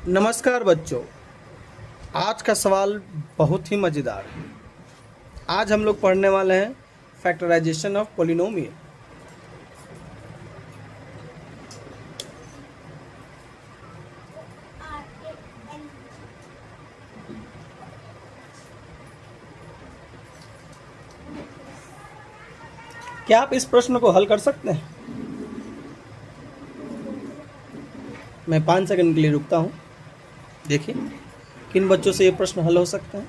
नमस्कार बच्चों। आज का सवाल बहुत ही मज़ेदार है। आज हम लोग पढ़ने वाले हैं फैक्टराइजेशन ऑफ पोलिनोमियल। क्या आप इस प्रश्न को हल कर सकते हैं? मैं 5 सेकंड के लिए रुकता हूं। देखिए किन बच्चों से ये प्रश्न हल हो सकते हैं।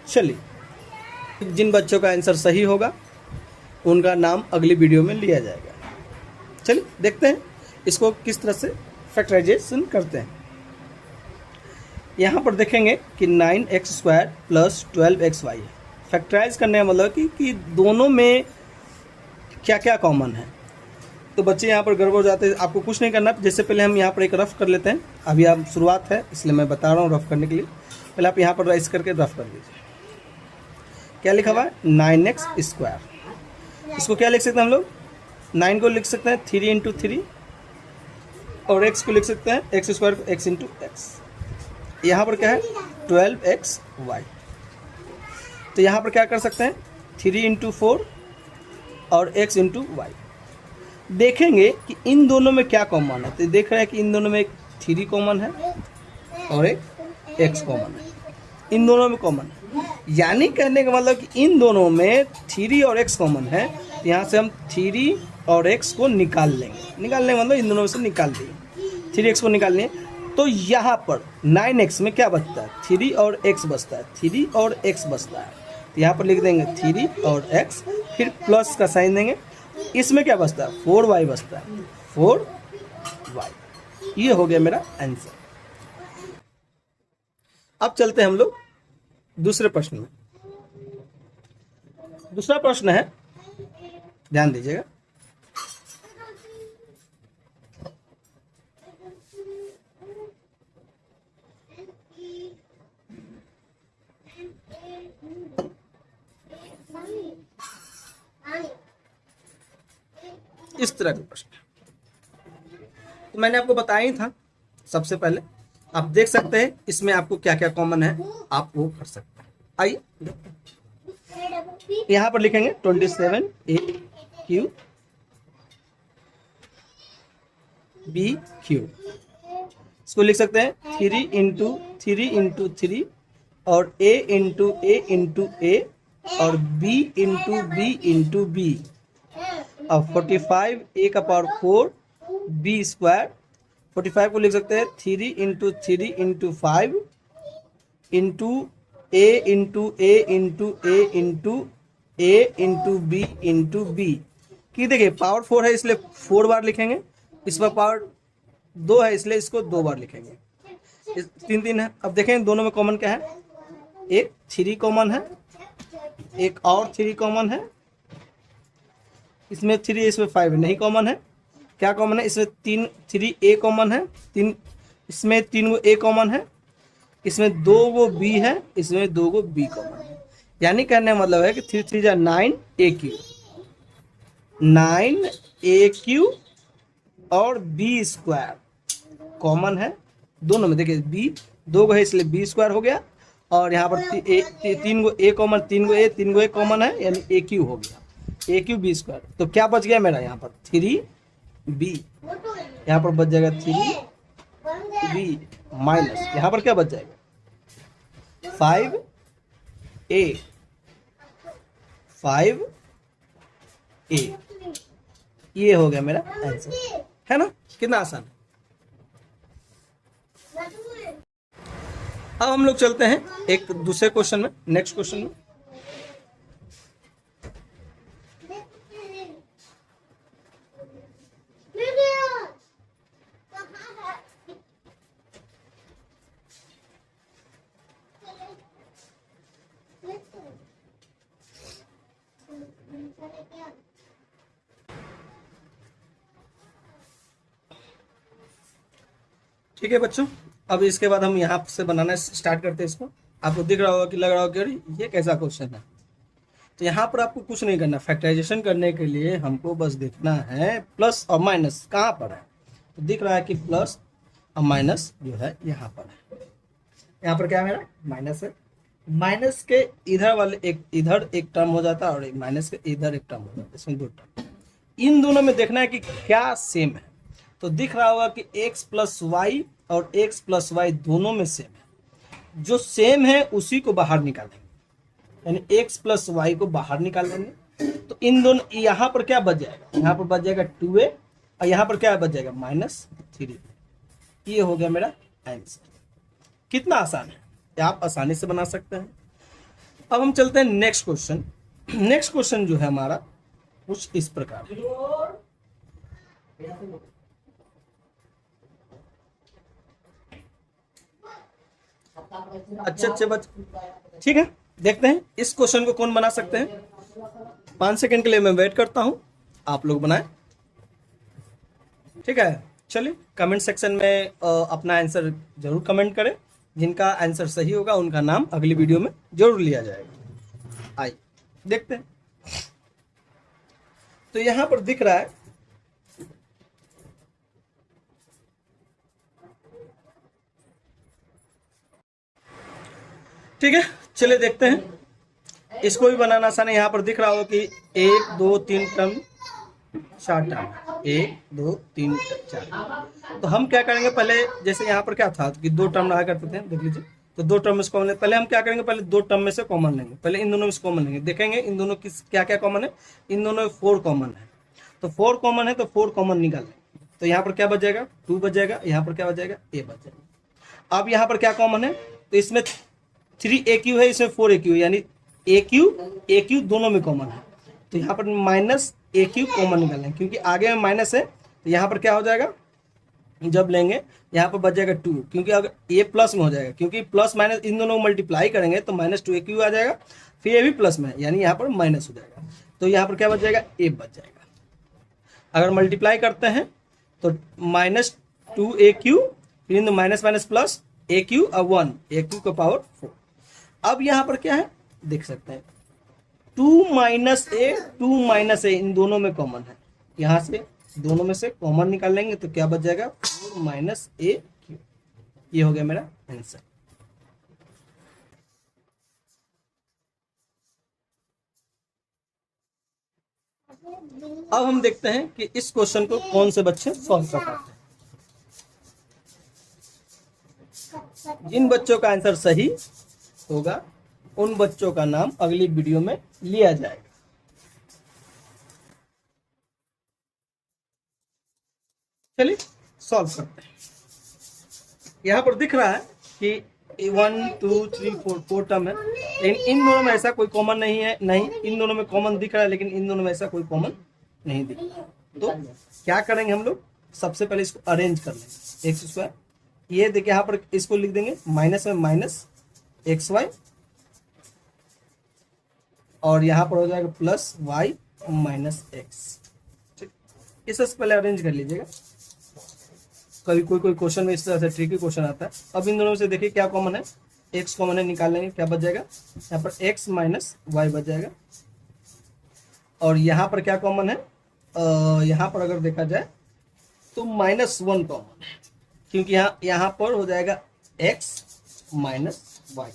चलिए, जिन बच्चों का आंसर सही होगा उनका नाम अगली वीडियो में लिया जाएगा। चलिए देखते हैं इसको किस तरह से फैक्टराइजेशन करते हैं। यहाँ पर देखेंगे कि 9x² प्लस 12xy है। फैक्टराइज करने का मतलब कि दोनों में क्या क्या कॉमन है। तो बच्चे यहाँ पर गड़बड़ हो जाते हैं। आपको कुछ नहीं करना, जैसे पहले हम यहाँ पर एक रफ कर लेते हैं। अभी आप शुरुआत है इसलिए मैं बता रहा हूँ रफ करने के लिए। पहले आप यहाँ पर राइस करके रफ कर लीजिए। क्या लिखा हुआ है? 9x²। इसको क्या लिख सकते हैं हम लोग? 9 को लिख सकते हैं 3 × 3 और x को लिख सकते हैं x² को x × x। यहाँ पर क्या है? 12xy। तो यहाँ पर क्या कर सकते हैं? 3 × 4 और x × y। देखेंगे कि इन दोनों में क्या कॉमन है। तो देख रहे हैं कि इन दोनों में एक 3 कॉमन है और एक x कॉमन है। इन दोनों में कॉमन है, यानी कहने का मतलब कि इन दोनों में 3 और x कॉमन है। तो यहाँ से हम 3 और x को निकाल लेंगे। निकालने का मतलब इन दोनों में से निकाल दिए, 3x को निकाल लिए। तो यहाँ पर 9x में क्या बचता है? 3 और x बचता है, 3 और x बचता है। तो यहाँ पर लिख देंगे 3 और x, फिर प्लस का साइन देंगे। इसमें क्या बचता है? 4y बचता है, 4y। ये हो गया मेरा आंसर। अब चलते हैं हम लोग दूसरे प्रश्न में। दूसरा प्रश्न है, ध्यान दीजिएगा। इस तरह का प्रश्न तो मैंने आपको बताया ही था सबसे पहले। आप देख सकते हैं इसमें आपको क्या क्या कॉमन है, आप वो कर सकते हैं। आइए यहाँ पर लिखेंगे 27AQ BQ। इसको लिख सकते हैं 3 × 3 और A × A और B × B अब 45 A का पावर 4 B²। 45 को लिख सकते हैं 3 × 3 × 5 into A × A × B × B कि देखिए पावर 4 है इसलिए 4 बार लिखेंगे। इस पर पावर 2 है इसलिए इसको 2 बार लिखेंगे। 3 है। अब देखें दोनों में कॉमन क्या है? एक 3 कॉमन है, एक और 3 कॉमन है। इसमें 3 इसमें 5 नहीं कॉमन है। क्या कॉमन है? इसमें 3A कॉमन है, इसमें 3 A कॉमन है, इसमें 2 B है, इसमें 2 B कॉमन है। यानी कहने का मतलब है कि 3 3 जा 9AQ, 9AQ और B² कॉमन है दोनों में। देखिए B 2 है इसलिए B² हो गया, और यहाँ पर 3 A common, 3 A 3 A common है यानी AQ हो गया, AQ B²। तो क्या बच गया मेरा? यहाँ पर 3B, यहाँ पर बच जाएगा 3B माइनस, यहाँ पर क्या बच जाएगा? 5A, 5A। ये हो गया मेरा आंसर, है ना? कितना आसान है। अब हम लोग चलते हैं एक दूसरे क्वेश्चन में, नेक्स्ट क्वेश्चन में। ठीक है बच्चों, अब इसके बाद हम यहाँ से बनाना स्टार्ट करते हैं इसको। आपको दिख रहा होगा कि लग रहा होगा कि अरे ये कैसा क्वेश्चन है। तो यहाँ पर आपको कुछ नहीं करना, फैक्टराइजेशन करने के लिए हमको बस देखना है प्लस और माइनस कहाँ पर है। तो दिख रहा है कि प्लस और माइनस जो है यहाँ पर है। यहाँ पर क्या है मेरा माइनस है, माइनस के इधर वाले इधर एक टर्म हो जाता है और माइनस के इधर एक टर्म हो जाता है, इसमें दो टर्म। इन दोनों में देखना है कि क्या सेम है। तो दिख रहा होगा कि x प्लस वाई और x प्लस वाई दोनों में सेम है। जो सेम है उसी को बाहर निकालेंगे, यानी x प्लस वाई को बाहर निकाल लेंगे। तो इन दोनों यहाँ पर क्या बच जाएगा, यहाँ पर बच जाएगा 2a और यहाँ पर क्या बच जाएगा -3। ये हो गया मेरा आंसर। कितना आसान है, आप आसानी से बना सकते हैं। अब हम चलते हैं नेक्स्ट क्वेश्चन। नेक्स्ट क्वेश्चन जो है हमारा कुछ इस प्रकार है। अच्छे बच्चे, ठीक है, देखते हैं इस क्वेश्चन को कौन बना सकते हैं। 5 सेकंड के लिए मैं वेट करता हूं, आप लोग बनाएं, ठीक है। चलिए कमेंट सेक्शन में अपना आंसर जरूर कमेंट करें। जिनका आंसर सही होगा उनका नाम अगली वीडियो में जरूर लिया जाएगा। आइए देखते हैं। तो यहां पर दिख रहा है ठीक है, चलिए देखते हैं। इसको भी बनाना आसान है। यहाँ पर दिख रहा हो कि 1 2 3 टर्म 4 टर्म, 1 2 3 4। तो हम क्या करेंगे, पहले जैसे यहाँ पर क्या था कि 2 टर्म रहा करते थे, देख लीजिए। तो 2 टर्म में से कॉमन लेंगे। पहले हम क्या करेंगे, पहले 2 टर्म में से कॉमन लेंगे। पहले इन दोनों में से कॉमन लेंगे, देखेंगे इन दोनों की क्या क्या कॉमन है। इन दोनों में 4 कॉमन है, तो 4 कॉमन है तो 4 कॉमन निकाल लेंगे। तो यहाँ पर क्या बच जाएगा 2 बच जाएगा, यहाँ पर क्या बच जाएगा a बच जाएगा। अब यहाँ पर क्या कॉमन है, तो इसमें 3aq है, इसमें 4aq है, यानी aq दोनों में कॉमन है। तो यहाँ पर -aq कॉमन निकालेंगे, क्योंकि आगे में माइनस है। तो यहाँ पर क्या हो जाएगा, जब लेंगे यहाँ पर बच जाएगा 2, क्योंकि अगर a प्लस में हो जाएगा, क्योंकि प्लस माइनस इन दोनों को मल्टीप्लाई करेंगे तो -2aq आ जाएगा, फिर ये भी प्लस में है, यानी यहाँ पर माइनस हो जाएगा। तो यहाँ पर क्या बच जाएगा, a बच जाएगा। अगर मल्टीप्लाई करते हैं तो -2aq, फिर इन माइनस माइनस प्लस aq और 1, aq का पावर 4। अब यहाँ पर क्या है देख सकते हैं, 2 a इन दोनों में कॉमन है। यहाँ से दोनों में से कॉमन निकाल लेंगे तो क्या बच जाएगा 4 aq। ये हो गया मेरा आंसर। अब हम देखते हैं कि इस क्वेश्चन को कौन से बच्चे सॉल्व कर पाते हैं। जिन बच्चों का आंसर सही होगा उन बच्चों का नाम अगली वीडियो में लिया जाएगा। चलिए सॉल्व करते हैं। यहाँ पर दिख रहा है कि 1 2 3 4 टर्म है, लेकिन इन दोनों में ऐसा कोई कॉमन नहीं है। नहीं, इन दोनों में कॉमन दिख रहा है, लेकिन इन दोनों में ऐसा कोई कॉमन नहीं दिख रहा। तो क्या करेंगे हम लोग, सबसे पहले इसको अरेंज कर लेंगे। x², ये देखिए यहाँ पर इसको लिख देंगे माइनस में -xy, और यहाँ पर हो जाएगा प्लस y -x। ठीक, इसे पहले अरेंज कर लीजिएगा। कभी कोई क्वेश्चन में इस तरह से ट्रिकी क्वेश्चन आता है। अब इन दोनों में से देखिए क्या कॉमन है, x कॉमन है, निकाल लेंगे। क्या बच जाएगा, यहाँ पर x -y बच जाएगा। और यहाँ पर क्या कॉमन है, यहाँ पर अगर देखा जाए तो -1 कॉमन है, क्योंकि यहाँ पर हो जाएगा x -y।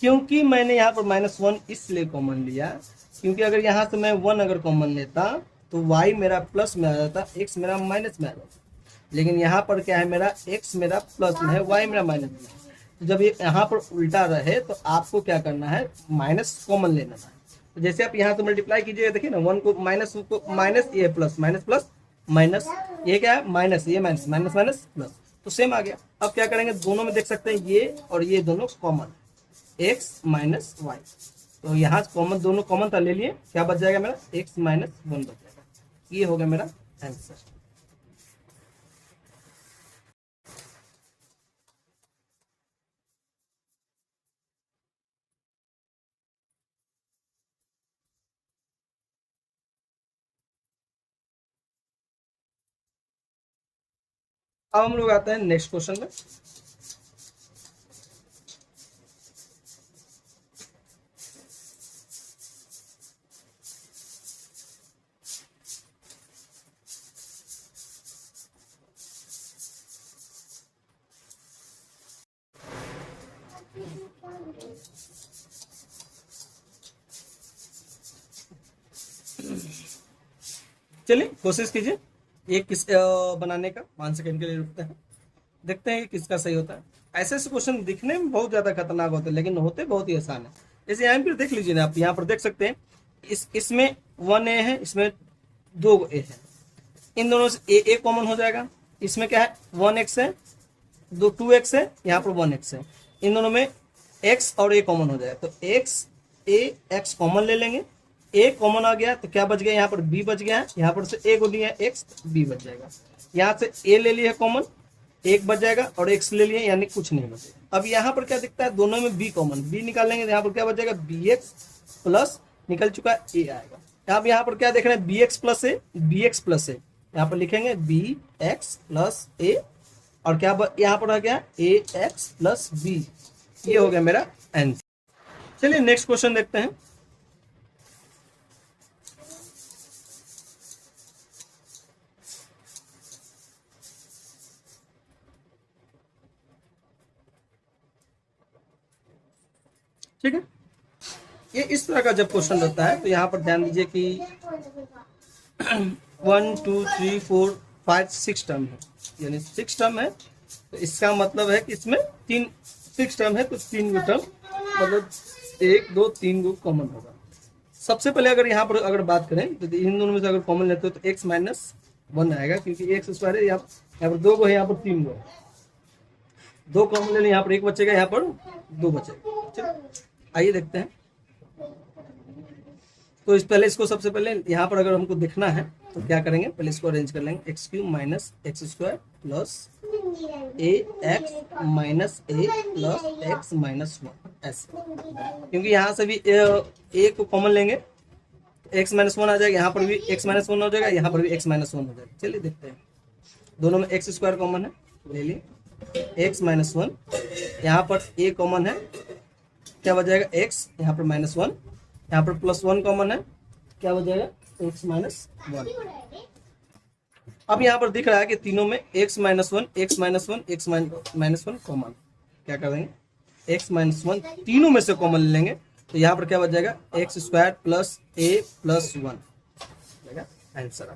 क्योंकि मैंने यहाँ पर -1 इसलिए कॉमन लिया, क्योंकि अगर यहाँ से मैं 1 अगर कॉमन लेता तो y मेरा प्लस में आ जाता, x मेरा माइनस में आ जाता। लेकिन यहाँ पर क्या है, मेरा x मेरा प्लस में है, y मेरा माइनस में है। तो जब ये यहाँ पर उल्टा रहे तो आपको क्या करना है, माइनस कॉमन लेना है। तो जैसे आप यहाँ से मल्टीप्लाई कीजिएगा, देखिए ना 1 को माइनस, ये प्लस, माइनस प्लस माइनस, ये क्या है माइनस, ये माइनस, माइनस माइनस प्लस, तो सेम आ गया। अब क्या करेंगे, दोनों में देख सकते हैं ये और ये दोनों कॉमन, x -y। तो यहाँ कॉमन, दोनों कॉमन था, ले लिए। क्या बच जाएगा मेरा, x -1 बच जाएगा। ये हो गया मेरा आंसर। अब हम लोग आते हैं नेक्स्ट क्वेश्चन में। चलिए कोशिश कीजिए ये किस बनाने का। 5 सेकंड के लिए रुकते हैं, देखते हैं किसका सही होता है। ऐसे ऐसे क्वेश्चन दिखने में बहुत ज़्यादा खतरनाक होते हैं लेकिन होते बहुत ही आसान है। जैसे यहाँ पर देख लीजिए ना, आप यहाँ पर देख सकते हैं इसमें 1a है, इसमें 2a है, इन दोनों से a कॉमन हो जाएगा। इसमें क्या है 1x है, 2x है, यहाँ पर 1x है, इन दोनों में x और a कॉमन हो जाएगा। तो x कॉमन ले लेंगे, a कॉमन आ गया तो क्या बच गया, यहाँ पर b बच गया है, यहाँ पर से a को लिया है x, b बच जाएगा। यहाँ से a ले लिया कॉमन, 1 बच जाएगा, और x ले लिए यानी कुछ नहीं बचेगा। अब यहाँ पर क्या दिखता है, दोनों में b कॉमन, b निकालेंगे तो यहाँ पर क्या बच जाएगा, bx प्लस निकल चुका है a आएगा। अब यहाँ पर क्या देख रहे हैं, bx प्लस a, यहाँ पर लिखेंगे bx प्लस a, और क्या यहाँ पर आ गया ax प्लस b। ये हो गया मेरा आंसर। चलिए नेक्स्ट क्वेश्चन देखते हैं। ठीक है, ये इस तरह का जब क्वेश्चन रहता है तो यहाँ पर ध्यान दीजिए कि 1 2 3 4 5 6 टर्म है, यानी 6 टर्म है। तो इसका मतलब है कि इसमें 6 टर्म है तो 3 टर्म मतलब 1 2 3 गो कॉमन होगा। सबसे पहले अगर यहाँ पर अगर बात करें तो इन दोनों में से अगर कॉमन लेते हो तो x माइनस 1 आएगा, क्योंकि x स्क्वायर है, यहाँ पर 2 गो है, यहाँ पर 3 गो है, 2 कॉमन ले लें, यहाँ पर 1 बचेगा, यहाँ पर 2 बचेगा। चलिए आइए देखते हैं। तो इस पहले इसको सबसे पहले यहाँ पर अगर हमको देखना है तो क्या करेंगे, पहले इसको अरेंज कर लेंगे, x cube minus x square plus a x minus a plus x minus 1 ऐसे, क्योंकि यहाँ से भी ए को कॉमन लेंगे एक्स माइनस 1 आ जाएगा, यहाँ पर भी एक्स माइनस 1 हो जाएगा, यहाँ पर भी एक्स माइनस 1 हो जाएगा। चलिए देखते हैं, दोनों में एक्स स्क्वायर कॉमन है, ले लिए एक्स माइनस 1, यहाँ पर ए कॉमन है, क्या बच जाएगा एक्स, यहाँ पर माइनस 1, यहाँ पर प्लस 1 कॉमन है, क्या बच जाएगा एक्स माइनस 1। अब यहाँ पर दिख रहा है कि तीनों में x minus 1 x minus 1 x minus 1 common, क्या कर देंगे एक्स माइनस 1 तीनों में से कॉमन ले लेंगे, तो यहाँ पर क्या बच जाएगा एक्स स्क्वायर प्लस ए प्लस 1 आंसर।